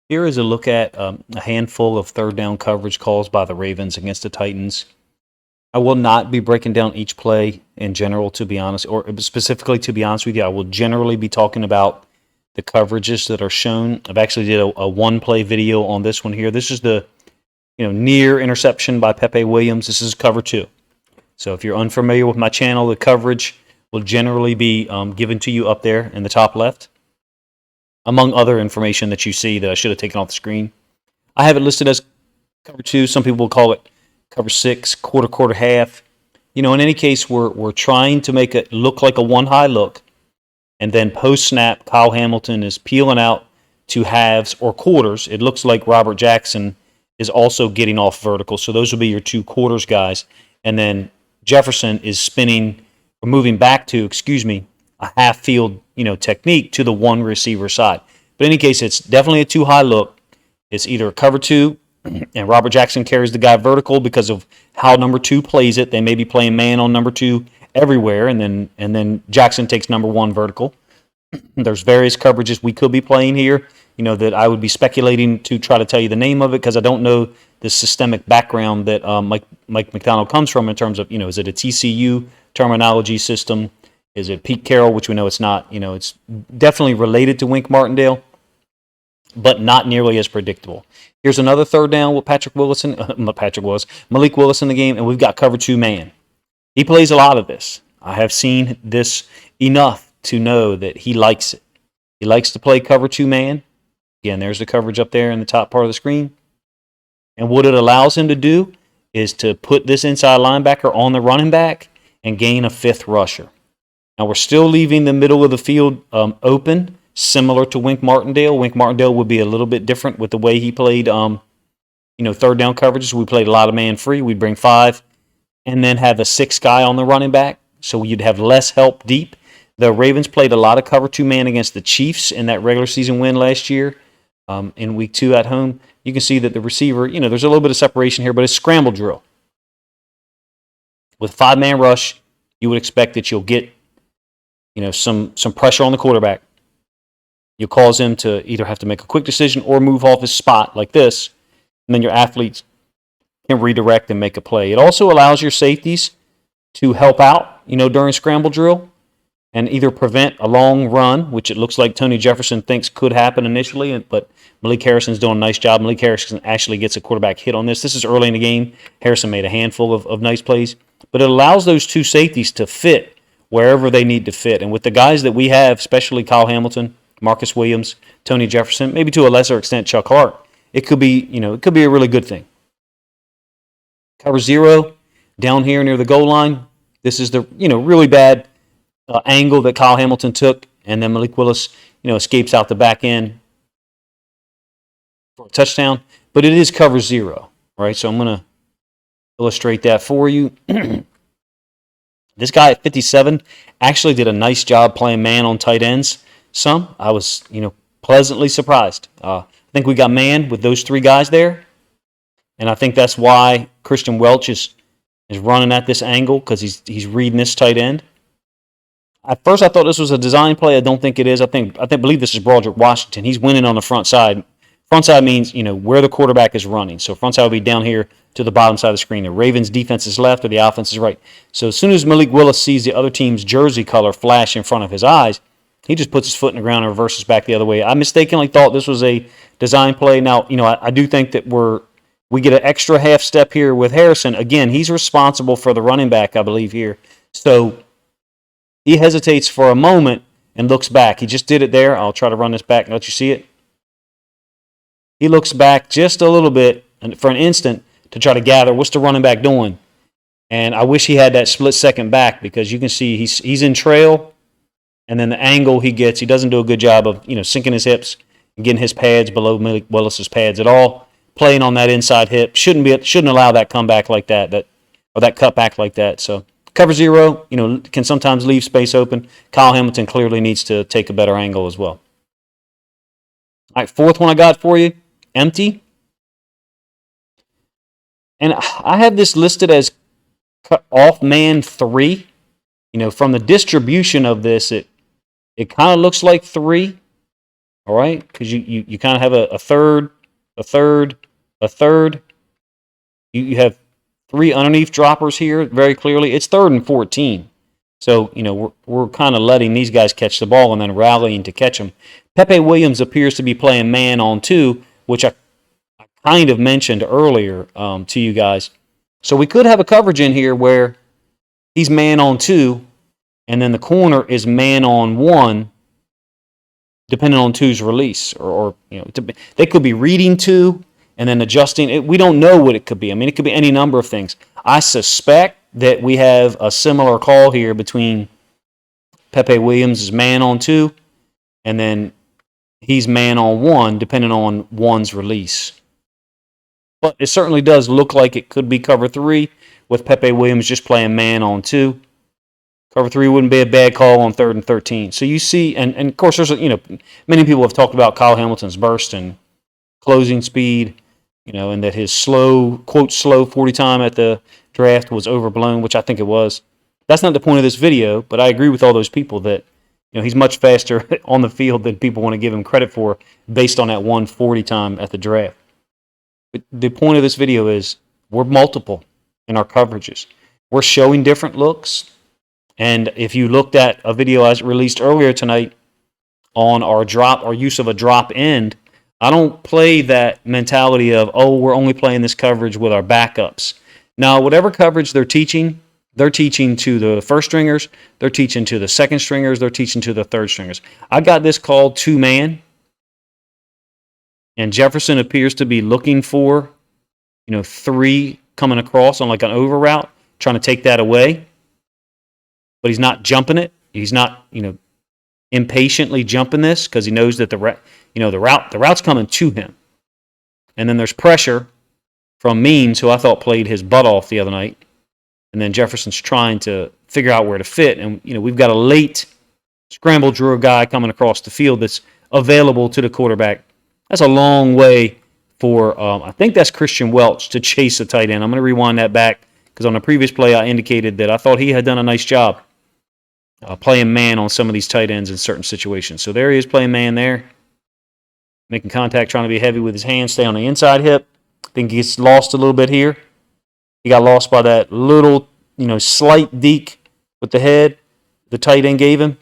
Here is a look at a handful of third down coverage calls by the Ravens against the Titans. I will not be breaking down each play in general, to be honest, or specifically, to be honest with you. I will generally be talking about the coverages that are shown. I've actually did a one-play video on this one here. This is the near interception by Pepe Williams. This is cover 2. So if you're unfamiliar with my channel, the coverage will generally be given to you up there in the top left, among other information that you see that I should have taken off the screen. I have it listed as cover 2. Some people will call it cover 6, quarter, half. In any case, we're trying to make it look like a one-high look, and then post-snap, Kyle Hamilton is peeling out to halves or quarters. It looks like Robert Jackson is also getting off vertical, so those will be your 2 quarters guys. And then Jefferson is spinning, or moving back to, a half-field technique to the one receiver side. But in any case, it's definitely a too high look. It's either a cover 2, and Robert Jackson carries the guy vertical because of how number 2 plays it. They may be playing man on number 2 everywhere, and then Jackson takes number 1 vertical. There's various coverages we could be playing here, that I would be speculating to try to tell you the name of it because I don't know the systemic background that Mike Macdonald comes from in terms of, is it a TCU terminology system? Is it Pete Carroll, which we know it's not? It's definitely related to Wink Martindale, but not nearly as predictable. Here's another third down with Malik Willis in the game, and we've got cover 2 man. He plays a lot of this. I have seen this enough to know that he likes it. He likes to play cover 2 man. Again, there's the coverage up there in the top part of the screen. And what it allows him to do is to put this inside linebacker on the running back and gain a 5th rusher. Now, we're still leaving the middle of the field open, similar to Wink Martindale. Wink Martindale would be a little bit different with the way he played, third down coverages. We played a lot of man free. We'd bring 5 and then have a 6th guy on the running back, so you'd have less help deep. The Ravens played a lot of cover 2 man against the Chiefs in that regular season win last year in week 2 at home. You can see that the receiver, there's a little bit of separation here, but it's scramble drill. With 5-man rush, you would expect that you'll get some pressure on the quarterback. You'll cause him to either have to make a quick decision or move off his spot like this, and then your athletes can redirect and make a play. It also allows your safeties to help out, during scramble drill and either prevent a long run, which it looks like Tony Jefferson thinks could happen initially, but Malik Harrison's doing a nice job. Malik Harrison actually gets a quarterback hit on this. This is early in the game. Harrison made a handful of nice plays, but it allows those 2 safeties to fit wherever they need to fit. And with the guys that we have, especially Kyle Hamilton, Marcus Williams, Tony Jefferson, maybe to a lesser extent Chuck Hart, it could be a really good thing. Cover 0 down here near the goal line. This is the really bad angle that Kyle Hamilton took, and then Malik Willis escapes out the back end for a touchdown. But it is cover 0, right? So I'm going to illustrate that for you. This guy at 57 actually did a nice job playing man on tight ends. I was, pleasantly surprised. I think we got man with those 3 guys there, and I think that's why Christian Welch is running at this angle, because he's reading this tight end. At first, I thought this was a design play. I don't think it is. I believe this is Broderick Washington. He's winning on the front side. Front side means where the quarterback is running. So front side will be down here to the bottom side of the screen. The Ravens' defense is left or the offense is right. So as soon as Malik Willis sees the other team's jersey color flash in front of his eyes, he just puts his foot in the ground and reverses back the other way. I mistakenly thought this was a design play. Now, I do think that we get an extra half step here with Harrison. Again, he's responsible for the running back, I believe, here. So he hesitates for a moment and looks back. He just did it there. I'll try to run this back and let you see it. He looks back just a little bit for an instant to try to gather what's the running back doing. And I wish he had that split second back, because you can see he's in trail, and then the angle he gets, he doesn't do a good job of sinking his hips and getting his pads below Malik Willis's pads at all. Playing on that inside hip shouldn't allow that comeback like that or that cutback like that. So cover 0, can sometimes leave space open. Kyle Hamilton clearly needs to take a better angle as well. All right, 4th one I got for you, empty. And I have this listed as off man 3. From the distribution of this, it kind of looks like 3. All right, because you kind of have a third, a third, a third. You have three underneath droppers here very clearly. It's 3rd and 14. So, we're kind of letting these guys catch the ball and then rallying to catch them. Pepe Williams appears to be playing man on 2, which I kind of mentioned earlier to you guys. So we could have a coverage in here where he's man on 2, and then the corner is man on 1, depending on 2's release. Or they could be reading 2 and then adjusting. We don't know what it could be. I mean, it could be any number of things. I suspect that we have a similar call here between Pepe Williams is man on 2, and then he's man on 1, depending on 1's release. But it certainly does look like it could be cover 3 with Pepe Williams just playing man on 2. Cover 3 wouldn't be a bad call on 3rd and 13. So you see, and of course, there's many people have talked about Kyle Hamilton's burst and closing speed, and that his quote slow 40 time at the draft was overblown, which I think it was. That's not the point of this video, but I agree with all those people that he's much faster on the field than people want to give him credit for based on that 140 time at the draft. But the point of this video is we're multiple in our coverages. We're showing different looks. And if you looked at a video I released earlier tonight on our use of a drop end, I don't play that mentality of, we're only playing this coverage with our backups. Now, whatever coverage they're teaching to the first stringers, they're teaching to the second stringers, they're teaching to the third stringers. I got this called 2-man, and Jefferson appears to be looking for, 3 coming across on like an over route, trying to take that away. But he's not jumping it. He's not, impatiently jumping this because he knows that the route's coming to him. And then there's pressure from Means, who I thought played his butt off the other night. And then Jefferson's trying to figure out where to fit. And, we've got a late scramble drill guy coming across the field that's available to the quarterback. That's a long way for, I think that's Christian Welch to chase a tight end. I'm going to rewind that back because on the previous play I indicated that I thought he had done a nice job playing man on some of these tight ends in certain situations. So there he is playing man there. Making contact, trying to be heavy with his hands, stay on the inside hip. I think he gets lost a little bit here. He got lost by that little, slight deke with the head the tight end gave him.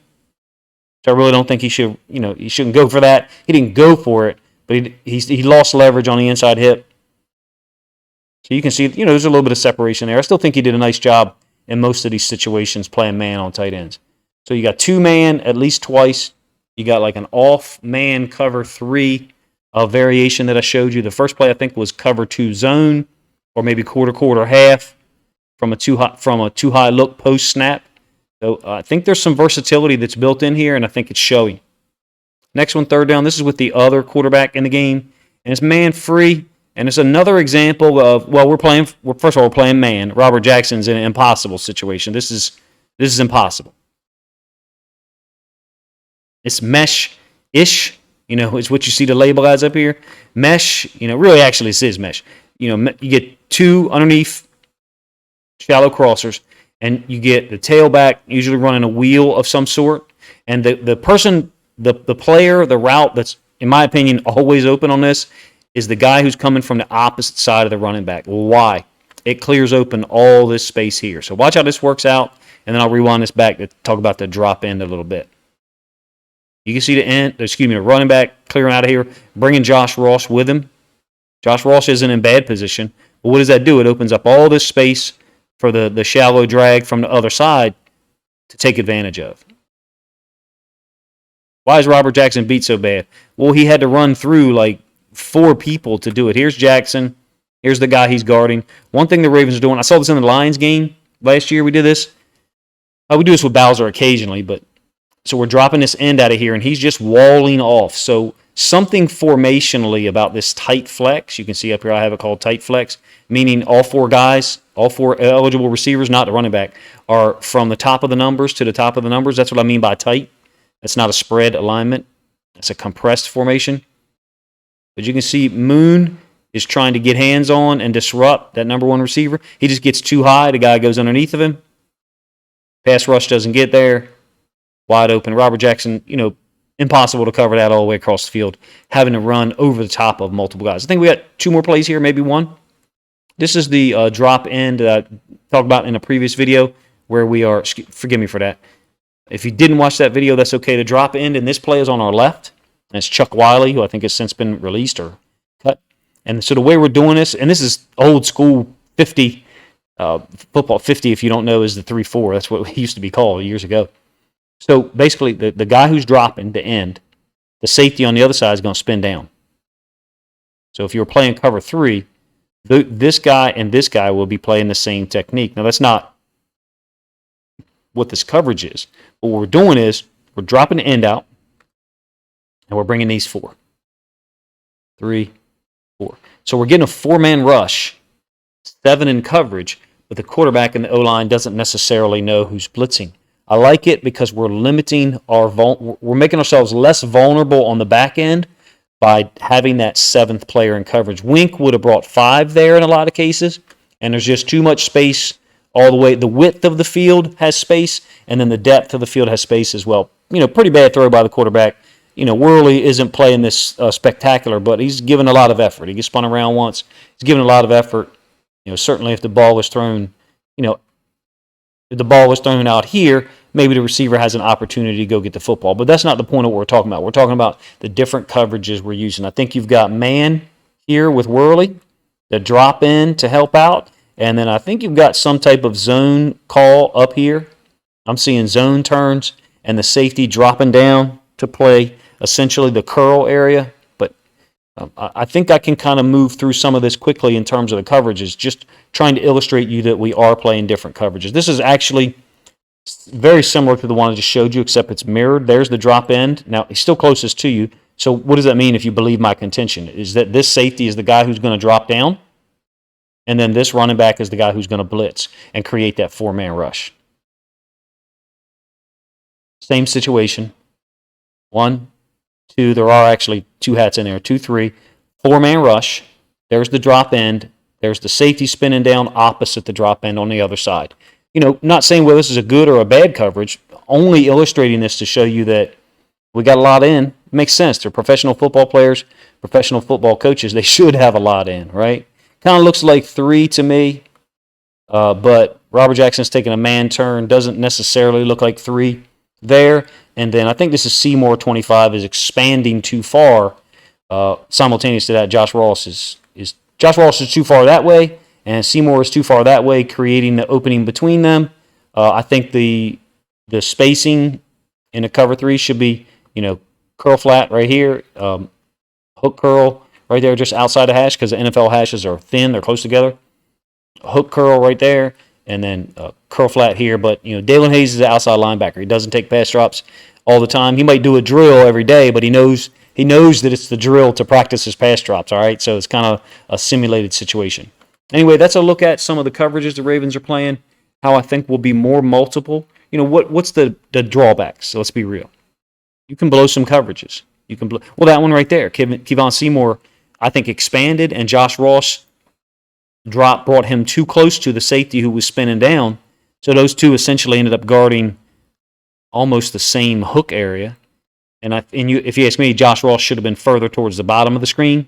So I really don't think he should, he shouldn't go for that. He didn't go for it, but he lost leverage on the inside hip. So you can see, there's a little bit of separation there. I still think he did a nice job in most of these situations playing man on tight ends. So you got 2-man at least twice. You got like an off-man cover 3 variation that I showed you. The first play I think was cover 2 zone, or maybe quarter half from a too high look post snap. So I think there's some versatility that's built in here, and I think it's showing. Next one, 3rd down. This is with the other quarterback in the game, and it's man free. And it's another example of, first of all, we're playing man. Robert Jackson's in an impossible situation. This is impossible. It's mesh-ish, is what you see the label as up here. Mesh, really actually this is mesh. You get 2 underneath shallow crossers, and you get the tailback usually running a wheel of some sort. And the person, the player, the route that's, in my opinion, always open on this is the guy who's coming from the opposite side of the running back. Why? It clears open all this space here. So watch how this works out, and then I'll rewind this back to talk about the drop end a little bit. You can see the running back clearing out of here, bringing Josh Ross with him. Josh Ross isn't in bad position, but what does that do? It opens up all this space for the shallow drag from the other side to take advantage of. Why is Robert Jackson beat so bad? Well, he had to run through like 4 people to do it. Here's Jackson. Here's the guy he's guarding. One thing the Ravens are doing, I saw this in the Lions game last year. We did this. We do this with Bowser occasionally, but so we're dropping this end out of here, and he's just walling off. So something formationally about this tight flex, you can see up here I have it called tight flex, meaning all 4 guys, all 4 eligible receivers, not the running back, are from the top of the numbers to the top of the numbers. That's what I mean by tight. That's not a spread alignment. That's a compressed formation. But you can see Moon is trying to get hands on and disrupt that number 1 receiver. He just gets too high. The guy goes underneath of him. Pass rush doesn't get there. Wide open. Robert Jackson, impossible to cover that all the way across the field, having to run over the top of multiple guys. I think we got 2 more plays here, maybe 1. This is the drop end that I talked about in a previous video where we are, forgive me for that. If you didn't watch that video, that's okay. The drop end in this play is on our left, and it's Chuck Wiley, who I think has since been released or cut. And so the way we're doing this, and this is old school 50, football 50, if you don't know, is the 3-4. That's what it used to be called years ago. So basically, the guy who's dropping the end, the safety on the other side is going to spin down. So if you're playing cover 3, this guy and this guy will be playing the same technique. Now, that's not what this coverage is. But what we're doing is we're dropping the end out, and we're bringing these 4. 3, 4. So we're getting a 4-man rush, 7 in coverage, but the quarterback and the O-line doesn't necessarily know who's blitzing. I like it because we're limiting we're making ourselves less vulnerable on the back end by having that 7th player in coverage. Wink would have brought 5 there in a lot of cases, and there's just too much space all the way. The width of the field has space, and then the depth of the field has space as well. Pretty bad throw by the quarterback. Worley isn't playing this spectacular, but he's given a lot of effort. He gets spun around once. He's given a lot of effort. Certainly if the ball was thrown, if the ball was thrown out here, maybe the receiver has an opportunity to go get the football. But that's not the point of what we're talking about. We're talking about the different coverages we're using. I think you've got man here with Worley, the drop in to help out. And then I think you've got some type of zone call up here. I'm seeing zone turns and the safety dropping down to play essentially the curl area. But I think I can kind of move through some of this quickly in terms of the coverages, just trying to illustrate you that we are playing different coverages. This is actually very similar to the one I just showed you, except it's mirrored. There's the drop end. Now, he's still closest to you. So what does that mean if you believe my contention? Is that this safety is the guy who's going to drop down, and then this running back is the guy who's going to blitz and create that 4-man rush. Same situation. 1, 2, there are actually 2 hats in there. 2, 3, 4-man rush. There's the drop end. There's the safety spinning down opposite the drop end on the other side. Not saying whether this is a good or a bad coverage, only illustrating this to show you that we got a lot in. It makes sense. They're professional football players, professional football coaches. They should have a lot in, right? Kind of looks like 3 to me, but Robert Jackson's taking a man turn. Doesn't necessarily look like 3 there. And then I think this is Seymour 25 is expanding too far. Simultaneous to that, Josh Ross is too far that way, and Seymour is too far that way, creating the opening between them. I think the spacing in a cover 3 should be, curl flat right here, hook curl right there just outside the hash because the NFL hashes are thin, they're close together. Hook curl right there, and then curl flat here. But, Dalen Hayes is an outside linebacker. He doesn't take pass drops all the time. He might do a drill every day, but he knows that it's the drill to practice his pass drops, all right? So it's kind of a simulated situation. Anyway, that's a look at some of the coverages the Ravens are playing, how I think will be more multiple. What's the drawbacks? So let's be real. You can blow some coverages. That one right there, Kevon Seymour, I think expanded, and Josh Ross brought him too close to the safety who was spinning down. So those two essentially ended up guarding almost the same hook area. And if you ask me, Josh Ross should have been further towards the bottom of the screen,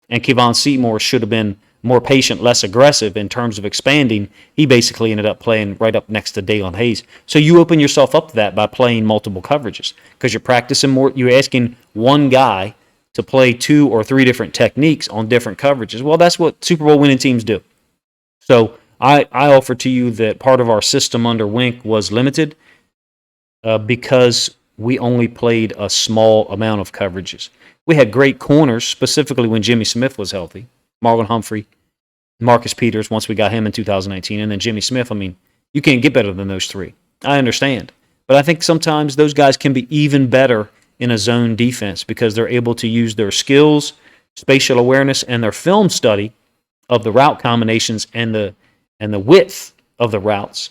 and Kevon Seymour should have been more patient, less aggressive in terms of expanding. He basically ended up playing right up next to Dalen Hayes. So you open yourself up to that by playing multiple coverages because you're practicing more. You're asking one guy to play 2 or 3 different techniques on different coverages. Well, that's what Super Bowl winning teams do. So I offer to you that part of our system under Wink was limited because we only played a small amount of coverages. We had great corners, specifically when Jimmy Smith was healthy. Marlon Humphrey, Marcus Peters, once we got him in 2019, and then Jimmy Smith. You can't get better than those 3. I understand. But I think sometimes those guys can be even better in a zone defense because they're able to use their skills, spatial awareness, and their film study of the route combinations and the width of the routes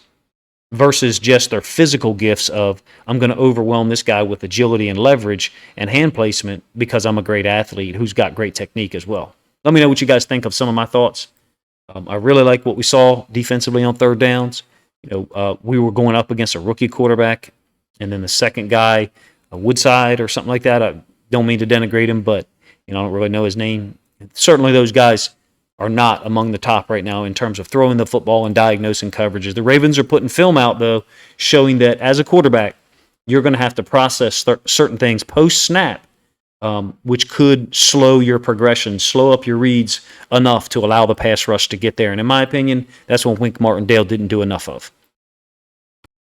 versus just their physical gifts of, I'm going to overwhelm this guy with agility and leverage and hand placement because I'm a great athlete who's got great technique as well. Let me know what you guys think of some of my thoughts. I really like what we saw defensively on third downs. We were going up against a rookie quarterback, and then the second guy Woodside or something like that. I don't mean to denigrate him, but I don't really know his name. Certainly, those guys are not among the top right now in terms of throwing the football and diagnosing coverages. The Ravens are putting film out, though, showing that as a quarterback, you're going to have to process certain things post-snap, which could slow your progression, slow up your reads enough to allow the pass rush to get there. And in my opinion, that's what Wink Martindale didn't do enough of.